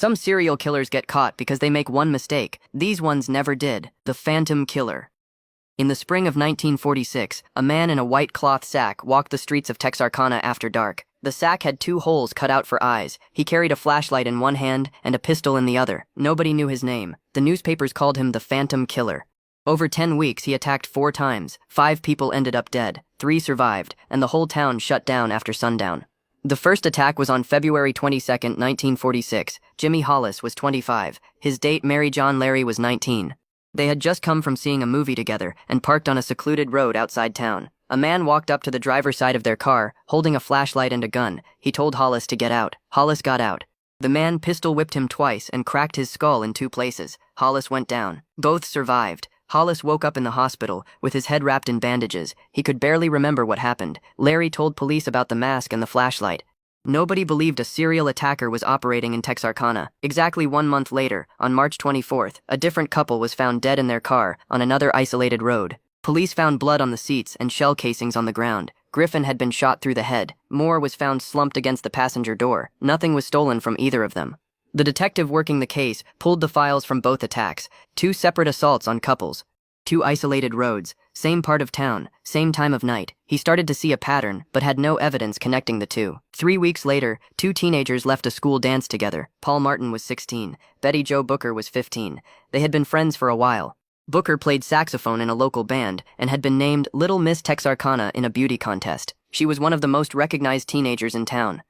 Some serial killers get caught because they make one mistake. These ones never did. The Phantom Killer. In the spring of 1946, a man in a white cloth sack walked the streets of Texarkana after dark. The sack had 2 holes cut out for eyes. He carried a flashlight in one hand and a pistol in the other. Nobody knew his name. The newspapers called him the Phantom Killer. Over 10 weeks, he attacked 4 times. 5 people ended up dead. 3 survived, and the whole town shut down after sundown. The first attack was on February 22, 1946. Jimmy Hollis was 25. His date, Mary John Larry, was 19. They had just come from seeing a movie together and parked on a secluded road outside town. A man walked up to the driver's side of their car, holding a flashlight and a gun. He told Hollis to get out. Hollis got out. The man pistol-whipped him twice and cracked his skull in 2 places. Hollis went down. Both survived. Hollis woke up in the hospital, with his head wrapped in bandages. He could barely remember what happened. Larry told police about the mask and the flashlight. Nobody believed a serial attacker was operating in Texarkana. Exactly 1 month later, on March 24th, a different couple was found dead in their car on another isolated road. Police found blood on the seats and shell casings on the ground. Griffin had been shot through the head. Moore was found slumped against the passenger door. Nothing was stolen from either of them. The detective working the case pulled the files from both attacks. 2 separate assaults on couples. 2 isolated roads, same part of town, same time of night. He started to see a pattern, but had no evidence connecting the 2. 3 weeks later, 2 teenagers left a school dance together. Paul Martin was 16. Betty Jo Booker was 15. They had been friends for a while. Booker played saxophone in a local band and had been named Little Miss Texarkana in a beauty contest. She was one of the most recognized teenagers in town.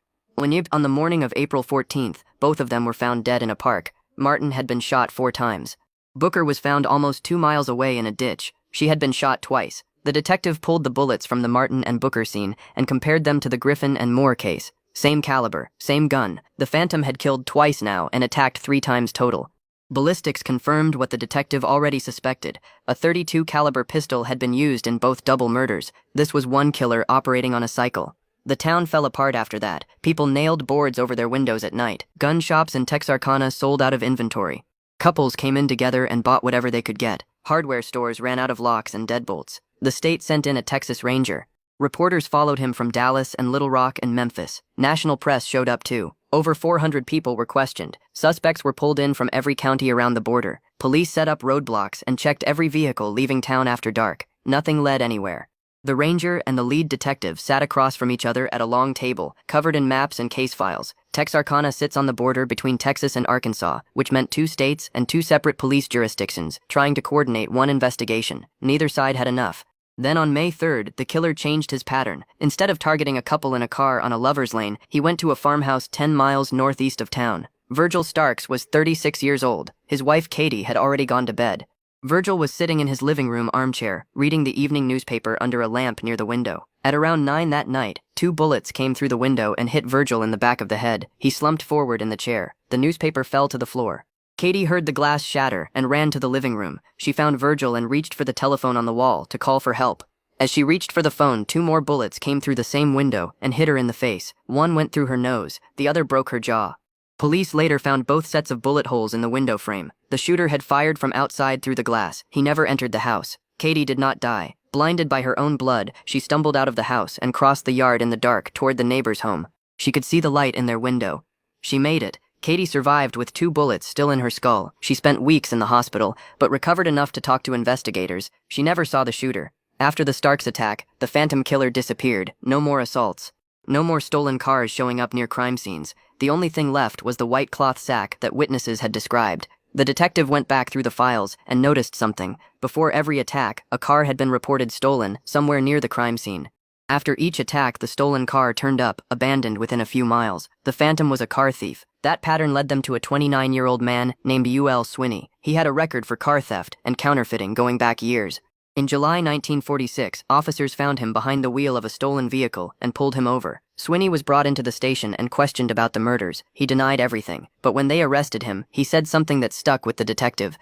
On the morning of April 14th, both of them were found dead in a park. Martin had been shot 4 times. Booker was found almost 2 miles away in a ditch. She had been shot twice. The detective pulled the bullets from the Martin and Booker scene and compared them to the Griffin and Moore case. Same caliber, same gun. The Phantom had killed twice now and attacked 3 times total. Ballistics confirmed what the detective already suspected. A .32 caliber pistol had been used in both double murders. This was one killer operating on a cycle. The town fell apart after that. People nailed boards over their windows at night. Gun shops in Texarkana sold out of inventory. Couples came in together and bought whatever they could get. Hardware stores ran out of locks and deadbolts. The state sent in a Texas Ranger. Reporters followed him from Dallas and Little Rock and Memphis. National press showed up too. Over 400 people were questioned. Suspects were pulled in from every county around the border. Police set up roadblocks and checked every vehicle leaving town after dark. Nothing led anywhere. The ranger and the lead detective sat across from each other at a long table, covered in maps and case files. Texarkana sits on the border between Texas and Arkansas, which meant 2 states and 2 separate police jurisdictions, trying to coordinate one investigation. Neither side had enough. Then on May 3rd, the killer changed his pattern. Instead of targeting a couple in a car on a lover's lane, he went to a farmhouse 10 miles northeast of town. Virgil Starks was 36 years old. His wife Katie had already gone to bed. Virgil was sitting in his living room armchair, reading the evening newspaper under a lamp near the window. At around 9 that night, 2 bullets came through the window and hit Virgil in the back of the head. He slumped forward in the chair. The newspaper fell to the floor. Katie heard the glass shatter and ran to the living room. She found Virgil and reached for the telephone on the wall to call for help. As she reached for the phone, 2 more bullets came through the same window and hit her in the face. One went through her nose, the other broke her jaw. Police later found both sets of bullet holes in the window frame. The shooter had fired from outside through the glass. He never entered the house. Katie did not die. Blinded by her own blood, she stumbled out of the house and crossed the yard in the dark toward the neighbor's home. She could see the light in their window. She made it. Katie survived with 2 bullets still in her skull. She spent weeks in the hospital, but recovered enough to talk to investigators. She never saw the shooter. After the Starks attack, the Phantom Killer disappeared. No more assaults. No more stolen cars showing up near crime scenes. The only thing left was the white cloth sack that witnesses had described. The detective went back through the files and noticed something. Before every attack, a car had been reported stolen somewhere near the crime scene. After each attack, the stolen car turned up, abandoned within a few miles. The Phantom was a car thief. That pattern led them to a 29-year-old man named U.L. Swinney. He had a record for car theft and counterfeiting going back years. In July 1946, officers found him behind the wheel of a stolen vehicle and pulled him over. Swinney was brought into the station and questioned about the murders. He denied everything, but when they arrested him, he said something that stuck with the detective.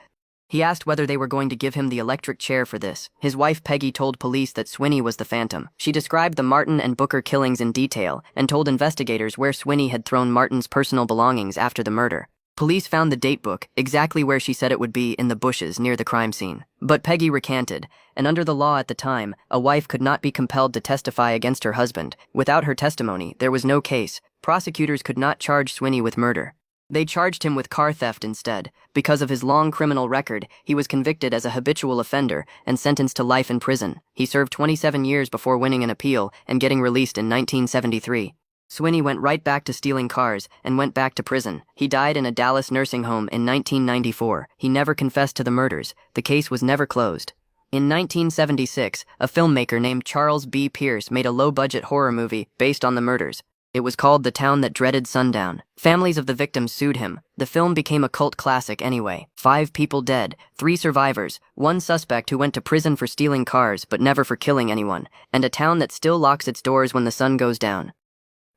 He asked whether they were going to give him the electric chair for this. His wife Peggy told police that Swinney was the Phantom. She described the Martin and Booker killings in detail and told investigators where Swinney had thrown Martin's personal belongings after the murder. Police found the date book, exactly where she said it would be, in the bushes near the crime scene. But Peggy recanted, and under the law at the time, a wife could not be compelled to testify against her husband. Without her testimony, there was no case. Prosecutors could not charge Swinney with murder. They charged him with car theft instead. Because of his long criminal record, he was convicted as a habitual offender and sentenced to life in prison. He served 27 years before winning an appeal and getting released in 1973. Swinney went right back to stealing cars and went back to prison. He died in a Dallas nursing home in 1994. He never confessed to the murders. The case was never closed. In 1976, a filmmaker named Charles B. Pierce made a low-budget horror movie based on the murders. It was called The Town That Dreaded Sundown. Families of the victims sued him. The film became a cult classic anyway. 5 people dead, 3 survivors, 1 suspect who went to prison for stealing cars but never for killing anyone, and a town that still locks its doors when the sun goes down.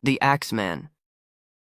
The Axeman.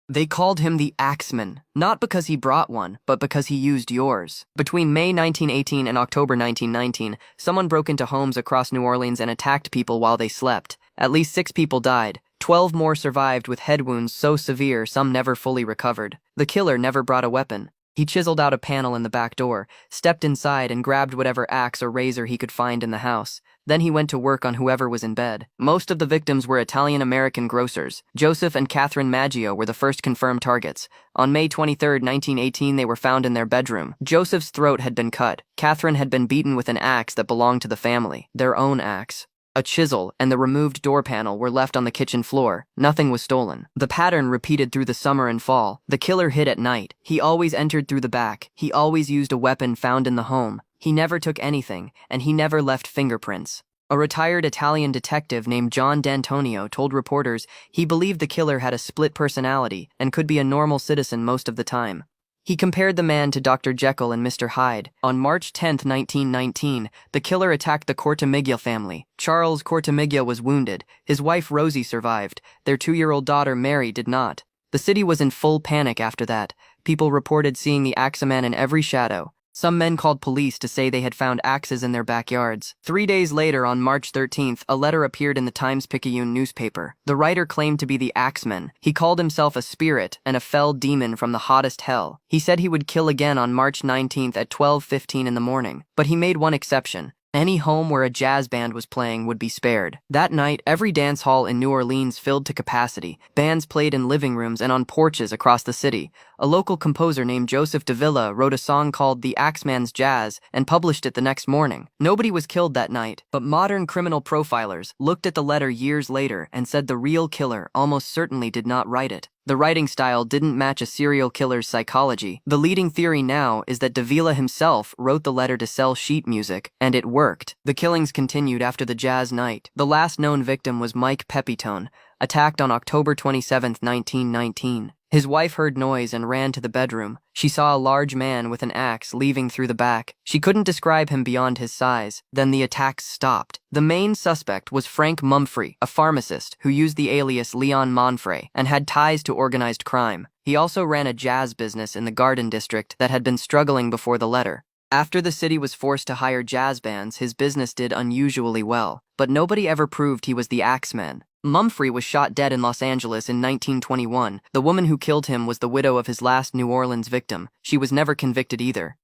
They called him the Axeman, not because he brought one, but because he used yours. Between May 1918 and October 1919, someone broke into homes across New Orleans and attacked people while they slept. At least 6 people died. 12 more survived with head wounds so severe some never fully recovered. The killer never brought a weapon. He chiseled out a panel in the back door, stepped inside and grabbed whatever axe or razor he could find in the house. Then he went to work on whoever was in bed. Most of the victims were Italian-American grocers. Joseph and Catherine Maggio were the first confirmed targets. On May 23, 1918, they were found in their bedroom. Joseph's throat had been cut. Catherine had been beaten with an axe that belonged to the family, their own axe. A chisel and the removed door panel were left on the kitchen floor. Nothing was stolen. The pattern repeated through the summer and fall. The killer hid at night. He always entered through the back. He always used a weapon found in the home. He never took anything, and he never left fingerprints. A retired Italian detective named John D'Antonio told reporters he believed the killer had a split personality and could be a normal citizen most of the time. He compared the man to Dr. Jekyll and Mr. Hyde. On March 10, 1919, the killer attacked the Cortimiglia family. Charles Cortimiglia was wounded. His wife Rosie survived. Their 2-year-old daughter Mary did not. The city was in full panic after that. People reported seeing the Axeman in every shadow. Some men called police to say they had found axes in their backyards. 3 days later, on March 13th, a letter appeared in the Times-Picayune newspaper. The writer claimed to be the Axeman. He called himself a spirit and a fell demon from the hottest hell. He said he would kill again on March 19th at 12:15 in the morning. But he made one exception. Any home where a jazz band was playing would be spared. That night, every dance hall in New Orleans filled to capacity. Bands played in living rooms and on porches across the city. A local composer named Joseph Davila wrote a song called The Axeman's Jazz and published it the next morning. Nobody was killed that night, but modern criminal profilers looked at the letter years later and said the real killer almost certainly did not write it. The writing style didn't match a serial killer's psychology. The leading theory now is that Davila himself wrote the letter to sell sheet music, and it worked. The killings continued after the jazz night. The last known victim was Mike Pepitone, attacked on October 27, 1919. His wife heard noise and ran to the bedroom. She saw a large man with an axe leaving through the back. She couldn't describe him beyond his size. Then the attacks stopped. The main suspect was Frank Mumfrey, a pharmacist who used the alias Leon Monfrey and had ties to organized crime. He also ran a jazz business in the Garden District that had been struggling before the letter. After the city was forced to hire jazz bands, his business did unusually well, but nobody ever proved he was the Axeman. Mumfrey was shot dead in Los Angeles in 1921. The woman who killed him was the widow of his last New Orleans victim. She was never convicted either.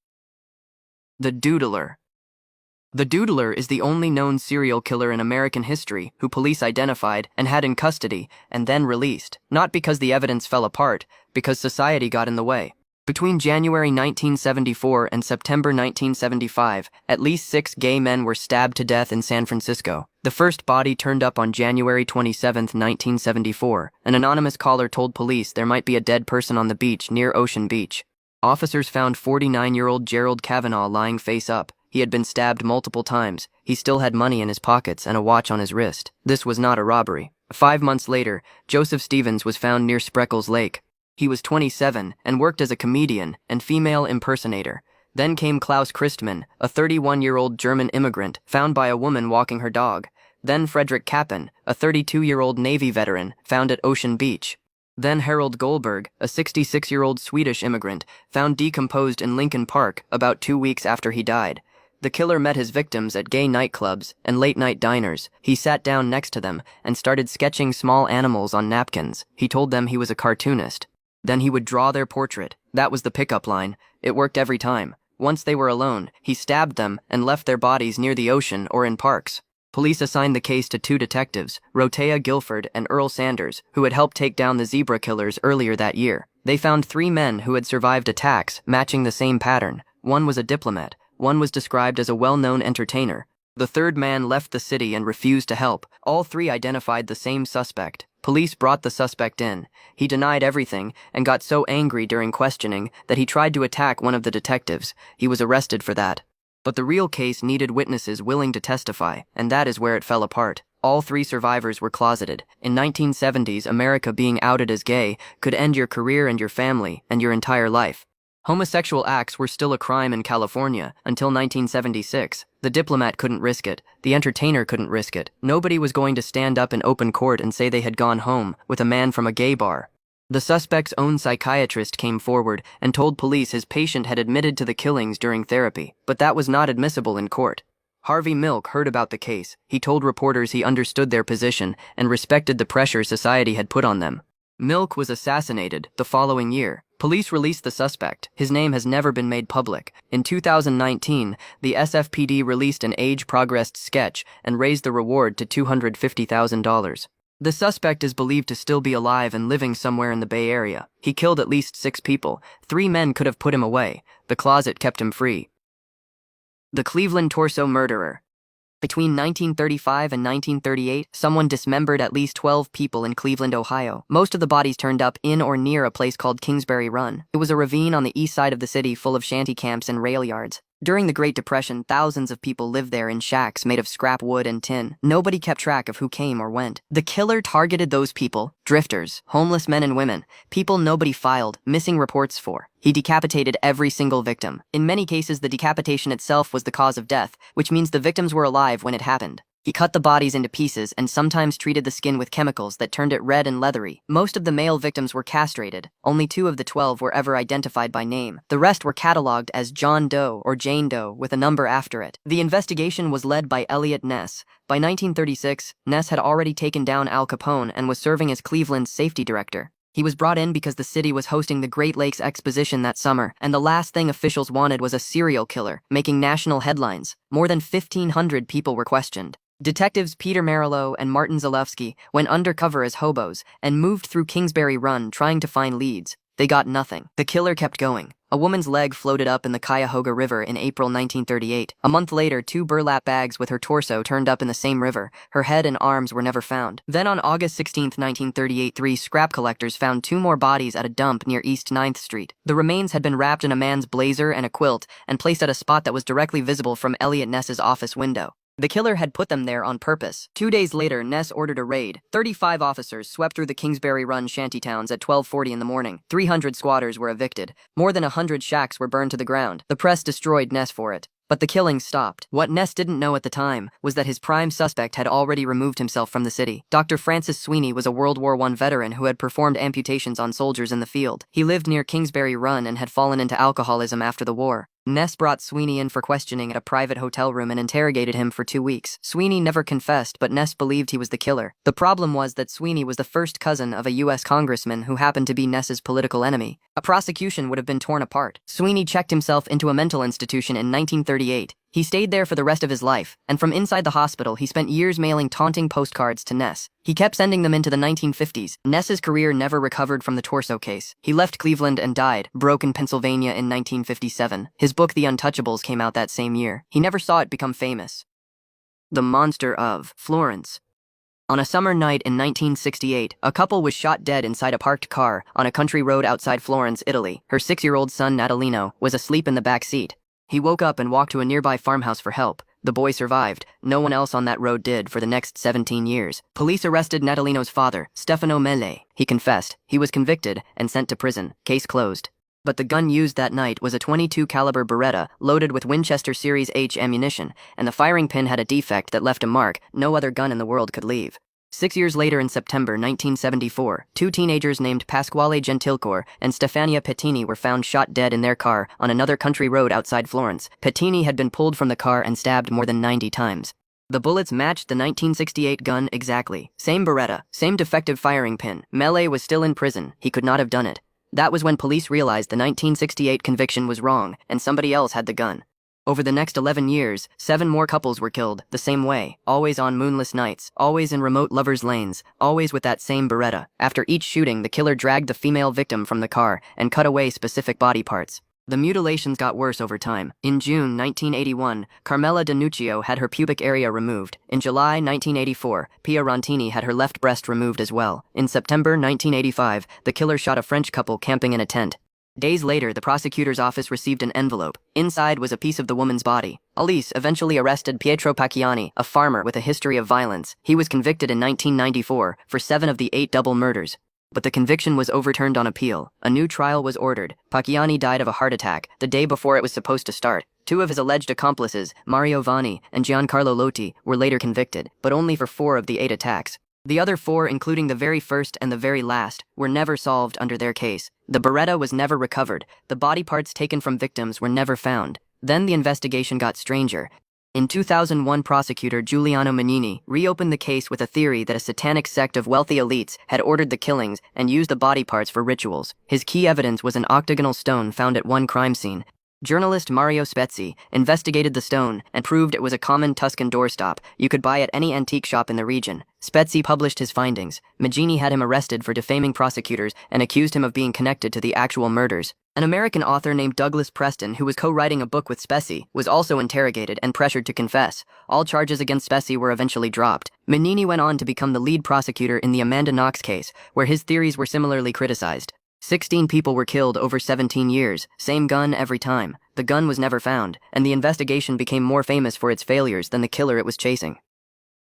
The Doodler. The Doodler is the only known serial killer in American history who police identified and had in custody and then released, not because the evidence fell apart, because society got in the way. Between January 1974 and September 1975, at least 6 gay men were stabbed to death in San Francisco. The first body turned up on January 27, 1974. An anonymous caller told police there might be a dead person on the beach near Ocean Beach. Officers found 49-year-old Gerald Kavanaugh lying face up. He had been stabbed multiple times. He still had money in his pockets and a watch on his wrist. This was not a robbery. 5 months later, Joseph Stevens was found near Spreckles Lake. He was 27 and worked as a comedian and female impersonator. Then came Klaus Christmann, a 31-year-old German immigrant found by a woman walking her dog. Then Frederick Kappen, a 32-year-old Navy veteran found at Ocean Beach. Then Harold Goldberg, a 66-year-old Swedish immigrant, found decomposed in Lincoln Park about 2 weeks after he died. The killer met his victims at gay nightclubs and late-night diners. He sat down next to them and started sketching small animals on napkins. He told them he was a cartoonist. Then he would draw their portrait. That was the pickup line. It worked every time. Once they were alone, he stabbed them and left their bodies near the ocean or in parks. Police assigned the case to 2 detectives, Rotea Guilford and Earl Sanders, who had helped take down the zebra killers earlier that year. They found 3 men who had survived attacks, matching the same pattern. One was a diplomat. One was described as a well-known entertainer. The third man left the city and refused to help. All 3 identified the same suspect. Police brought the suspect in. He denied everything and got so angry during questioning that he tried to attack one of the detectives. He was arrested for that. But the real case needed witnesses willing to testify, and that is where it fell apart. All 3 survivors were closeted. In 1970s, America being outed as gay could end your career and your family and your entire life. Homosexual acts were still a crime in California until 1976. The diplomat couldn't risk it. The entertainer couldn't risk it. Nobody was going to stand up in open court and say they had gone home with a man from a gay bar. The suspect's own psychiatrist came forward and told police his patient had admitted to the killings during therapy, but that was not admissible in court. Harvey Milk heard about the case. He told reporters he understood their position and respected the pressure society had put on them. Milk was assassinated the following year. Police released the suspect. His name has never been made public. In 2019, the SFPD released an age-progressed sketch and raised the reward to $250,000. The suspect is believed to still be alive and living somewhere in the Bay Area. He killed at least 6 people. 3 men could have put him away. The closet kept him free. The Cleveland Torso Murderer. Between 1935 and 1938, someone dismembered at least 12 people in Cleveland, Ohio. Most of the bodies turned up in or near a place called Kingsbury Run. It was a ravine on the east side of the city full of shanty camps and rail yards. During the Great Depression, thousands of people lived there in shacks made of scrap wood and tin. Nobody kept track of who came or went. The killer targeted those people, drifters, homeless men and women, people nobody filed missing reports for. He decapitated every single victim. In many cases, the decapitation itself was the cause of death, which means the victims were alive when it happened. He cut the bodies into pieces and sometimes treated the skin with chemicals that turned it red and leathery. Most of the male victims were castrated. Only 2 of the 12 were ever identified by name. The rest were catalogued as John Doe or Jane Doe with a number after it. The investigation was led by Eliot Ness. By 1936, Ness had already taken down Al Capone and was serving as Cleveland's safety director. He was brought in because the city was hosting the Great Lakes Exposition that summer, and the last thing officials wanted was a serial killer, making national headlines. More than 1,500 people were questioned. Detectives Peter Marilow and Martin Zalewski went undercover as hobos and moved through Kingsbury Run trying to find leads. They got nothing. The killer kept going. A woman's leg floated up in the Cuyahoga River in April 1938. A month later, 2 burlap bags with her torso turned up in the same river. Her head and arms were never found. Then on August 16, 1938, 3 scrap collectors found 2 more bodies at a dump near East 9th Street. The remains had been wrapped in a man's blazer and a quilt and placed at a spot that was directly visible from Eliot Ness's office window. The killer had put them there on purpose. 2 days later, Ness ordered a raid. 35 officers swept through the Kingsbury Run shantytowns at 12:40 in the morning. 300 squatters were evicted. More than 100 shacks were burned to the ground. The press destroyed Ness for it. But the killings stopped. What Ness didn't know at the time was that his prime suspect had already removed himself from the city. Dr. Francis Sweeney was a World War I veteran who had performed amputations on soldiers in the field. He lived near Kingsbury Run and had fallen into alcoholism after the war. Ness brought Sweeney in for questioning at a private hotel room and interrogated him for 2 weeks. Sweeney never confessed, but Ness believed he was the killer. The problem was that Sweeney was the first cousin of a U.S. congressman who happened to be Ness's political enemy. A prosecution would have been torn apart. Sweeney checked himself into a mental institution in 1938. He stayed there for the rest of his life, and from inside the hospital he spent years mailing taunting postcards to Ness. He kept sending them into the 1950s. Ness's career never recovered from the torso case. He left Cleveland and died, broke in Pennsylvania in 1957. His book The Untouchables came out that same year. He never saw it become famous. The Monster of Florence. On a summer night in 1968, a couple was shot dead inside a parked car on a country road outside Florence, Italy. Her 6-year-old son, Natalino, was asleep in the back seat. He woke up and walked to a nearby farmhouse for help. The boy survived. No one else on that road did for the next 17 years. Police arrested Natalino's father, Stefano Mele. He confessed. He was convicted and sent to prison. Case closed. But the gun used that night was a .22 caliber Beretta loaded with Winchester Series H ammunition, and the firing pin had a defect that left a mark no other gun in the world could leave. 6 years later, in September 1974, 2 teenagers named Pasquale Gentilcore and Stefania Pettini were found shot dead in their car on another country road outside Florence. Pettini had been pulled from the car and stabbed more than 90 times. The bullets matched the 1968 gun exactly. Same Beretta, same defective firing pin. Mele was still in prison. He could not have done it. That was when police realized the 1968 conviction was wrong, and somebody else had the gun. Over the next 11 years, 7 more couples were killed, the same way, always on moonless nights, always in remote lovers' lanes, always with that same Beretta. After each shooting, the killer dragged the female victim from the car and cut away specific body parts. The mutilations got worse over time. In June 1981, Carmela Danuccio had her pubic area removed. In July 1984, Pia Rontini had her left breast removed as well. In September 1985, the killer shot a French couple camping in a tent. Days later, the prosecutor's office received an envelope. Inside was a piece of the woman's body. Police eventually arrested Pietro Pacchiani, a farmer with a history of violence. He was convicted in 1994 for 7 of the 8 double murders. But the conviction was overturned on appeal. A new trial was ordered. Pacchiani died of a heart attack the day before it was supposed to start. 2 of his alleged accomplices, Mario Vanni and Giancarlo Lotti, were later convicted, but only for 4 of the 8 attacks. The other 4, including the very first and the very last, were never solved under their case. The Beretta was never recovered. The body parts taken from victims were never found. Then the investigation got stranger. In 2001, prosecutor Giuliano Magnini reopened the case with a theory that a satanic sect of wealthy elites had ordered the killings and used the body parts for rituals. His key evidence was an octagonal stone found at one crime scene. Journalist Mario Spezzi investigated the stone and proved it was a common Tuscan doorstop you could buy at any antique shop in the region. Spezzi published his findings. Maggini had him arrested for defaming prosecutors and accused him of being connected to the actual murders. An American author named Douglas Preston, who was co-writing a book with Spezzi, was also interrogated and pressured to confess. All charges against Spezzi were eventually dropped. Magnini went on to become the lead prosecutor in the Amanda Knox case, where his theories were similarly criticized. 16 people were killed over 17 years, same gun every time. The gun was never found, and the investigation became more famous for its failures than the killer it was chasing.